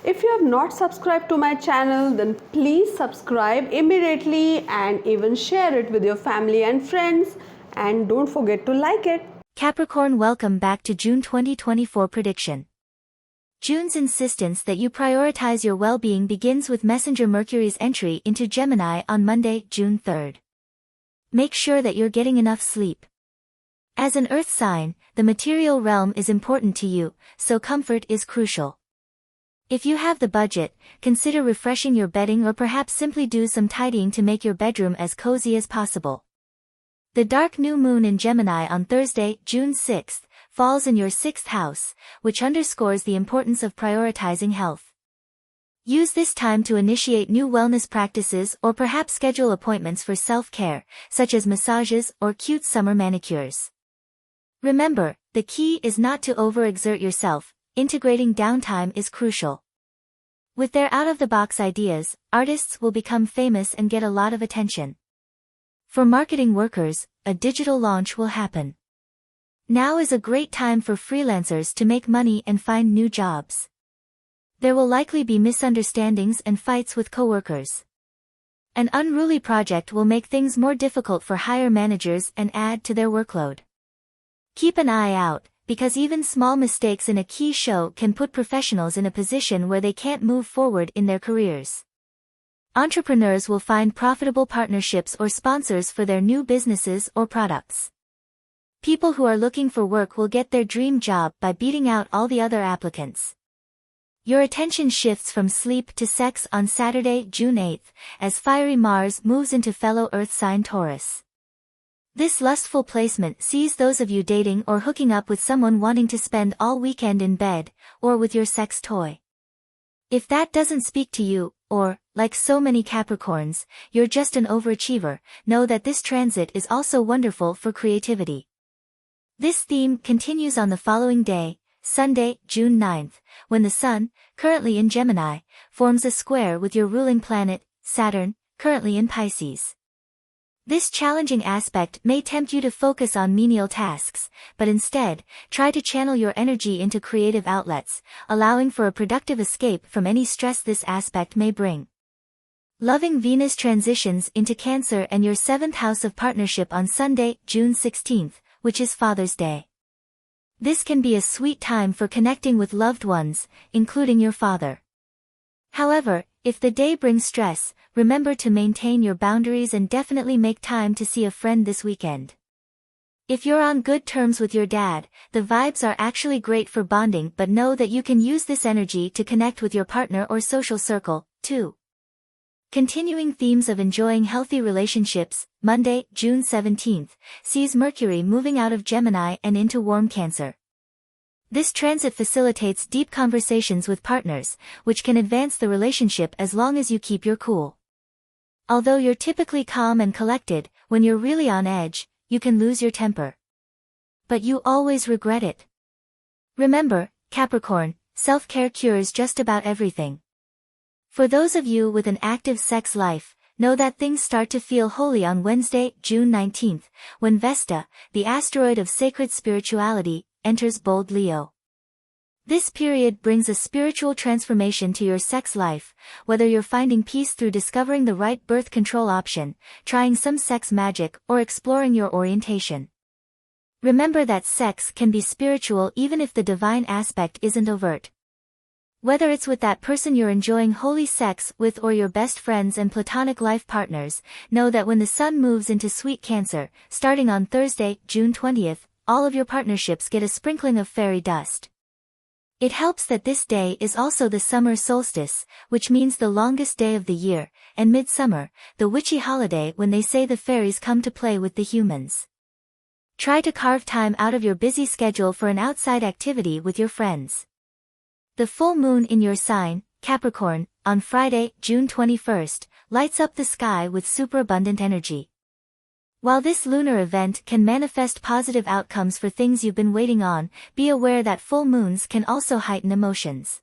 If you have not subscribed to my channel, then please subscribe immediately and even share it with your family and friends, and don't forget to like it. Capricorn, welcome back to June 2024 prediction. June's insistence that you prioritize your well-being begins with Messenger Mercury's entry into Gemini on Monday, June 3rd. Make sure that you're getting enough sleep. As an earth sign, the material realm is important to you, so comfort is crucial. If you have the budget, consider refreshing your bedding or perhaps simply do some tidying to make your bedroom as cozy as possible. The dark new moon in Gemini on Thursday, June 6th, falls in your 6th house, which underscores the importance of prioritizing health. Use this time to initiate new wellness practices or perhaps schedule appointments for self-care, such as massages or cute summer manicures. Remember, the key is not to overexert yourself. Integrating downtime is crucial. With their out-of-the-box ideas, artists will become famous and get a lot of attention. For marketing workers, a digital launch will happen. Now is a great time for freelancers to make money and find new jobs. There will likely be misunderstandings and fights with coworkers. An unruly project will make things more difficult for higher managers and add to their workload. Keep an eye out, because even small mistakes in a key show can put professionals in a position where they can't move forward in their careers. Entrepreneurs will find profitable partnerships or sponsors for their new businesses or products. People who are looking for work will get their dream job by beating out all the other applicants. Your attention shifts from sleep to sex on Saturday, June 8th, as fiery Mars moves into fellow Earth sign Taurus. This lustful placement sees those of you dating or hooking up with someone wanting to spend all weekend in bed, or with your sex toy. If that doesn't speak to you, or, like so many Capricorns, you're just an overachiever, know that this transit is also wonderful for creativity. This theme continues on the following day, Sunday, June 9th, when the Sun, currently in Gemini, forms a square with your ruling planet, Saturn, currently in Pisces. This challenging aspect may tempt you to focus on menial tasks, but instead, try to channel your energy into creative outlets, allowing for a productive escape from any stress this aspect may bring. Loving Venus transitions into Cancer and your 7th house of partnership on Sunday, June 16th, which is Father's Day. This can be a sweet time for connecting with loved ones, including your father. However, if the day brings stress, remember to maintain your boundaries and definitely make time to see a friend this weekend. If you're on good terms with your dad, the vibes are actually great for bonding, but know that you can use this energy to connect with your partner or social circle, too. Continuing themes of enjoying healthy relationships, Monday, June 17th, sees Mercury moving out of Gemini and into warm Cancer. This transit facilitates deep conversations with partners, which can advance the relationship as long as you keep your cool. Although you're typically calm and collected, when you're really on edge, you can lose your temper. But you always regret it. Remember, Capricorn, self-care cures just about everything. For those of you with an active sex life, know that things start to feel holy on Wednesday, June 19th, when Vesta, the asteroid of sacred spirituality, enters bold Leo. This period brings a spiritual transformation to your sex life, whether you're finding peace through discovering the right birth control option, trying some sex magic, or exploring your orientation. Remember that sex can be spiritual even if the divine aspect isn't overt. Whether it's with that person you're enjoying holy sex with or your best friends and platonic life partners, know that when the Sun moves into sweet Cancer, starting on Thursday, June 20th, all of your partnerships get a sprinkling of fairy dust. It helps that this day is also the summer solstice, which means the longest day of the year, and midsummer, the witchy holiday when they say the fairies come to play with the humans. Try to carve time out of your busy schedule for an outside activity with your friends. The full moon in your sign, Capricorn, on Friday, June 21st, lights up the sky with superabundant energy. While this lunar event can manifest positive outcomes for things you've been waiting on, be aware that full moons can also heighten emotions.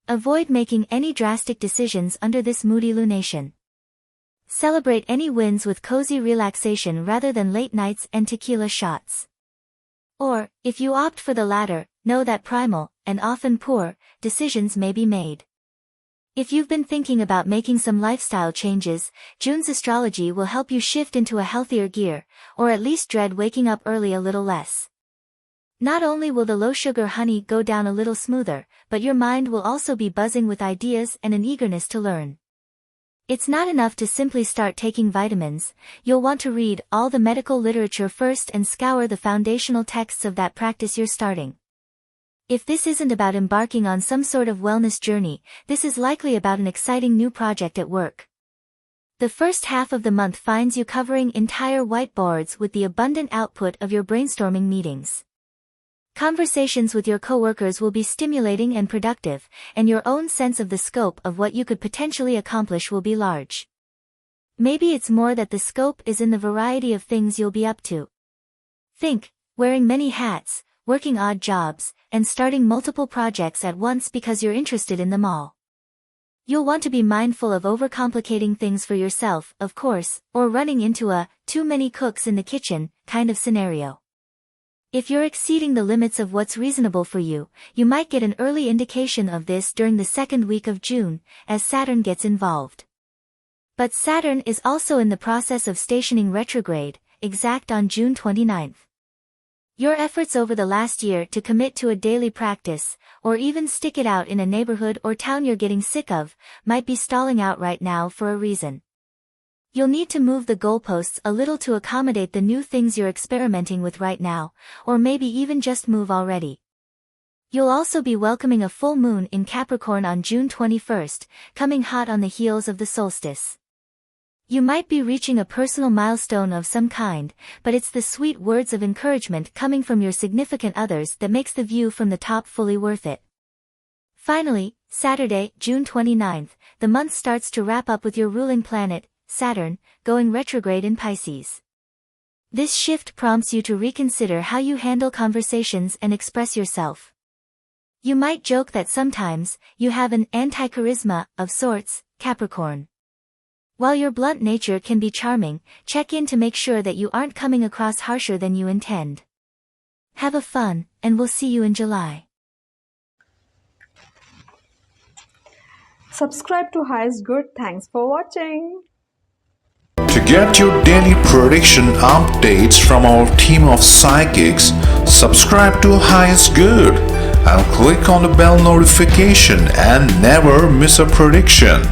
Avoid making any drastic decisions under this moody lunation. Celebrate any wins with cozy relaxation rather than late nights and tequila shots. Or, if you opt for the latter, know that primal, and often poor, decisions may be made. If you've been thinking about making some lifestyle changes, June's astrology will help you shift into a healthier gear, or at least dread waking up early a little less. Not only will the low-sugar honey go down a little smoother, but your mind will also be buzzing with ideas and an eagerness to learn. It's not enough to simply start taking vitamins, you'll want to read all the medical literature first and scour the foundational texts of that practice you're starting. If this isn't about embarking on some sort of wellness journey, this is likely about an exciting new project at work. The first half of the month finds you covering entire whiteboards with the abundant output of your brainstorming meetings. Conversations with your coworkers will be stimulating and productive, and your own sense of the scope of what you could potentially accomplish will be large. Maybe it's more that the scope is in the variety of things you'll be up to. Think, wearing many hats, working odd jobs, and starting multiple projects at once because you're interested in them all. You'll want to be mindful of overcomplicating things for yourself, of course, or running into a too many cooks in the kitchen kind of scenario. If you're exceeding the limits of what's reasonable for you, you might get an early indication of this during the second week of June, as Saturn gets involved. But Saturn is also in the process of stationing retrograde, exact on June 29th. Your efforts over the last year to commit to a daily practice, or even stick it out in a neighborhood or town you're getting sick of, might be stalling out right now for a reason. You'll need to move the goalposts a little to accommodate the new things you're experimenting with right now, or maybe even just move already. You'll also be welcoming a full moon in Capricorn on June 21st, coming hot on the heels of the solstice. You might be reaching a personal milestone of some kind, but it's the sweet words of encouragement coming from your significant others that makes the view from the top fully worth it. Finally, Saturday, June 29th, the month starts to wrap up with your ruling planet, Saturn, going retrograde in Pisces. This shift prompts you to reconsider how you handle conversations and express yourself. You might joke that sometimes, you have an anti-charisma, of sorts, Capricorn. While your blunt nature can be charming, check in to make sure that you aren't coming across harsher than you intend. Have a fun, and we'll see you in July. Subscribe to Highest Good. Thanks for watching. To get your daily prediction updates from our team of psychics, subscribe to Highest Good and click on the bell notification and never miss a prediction.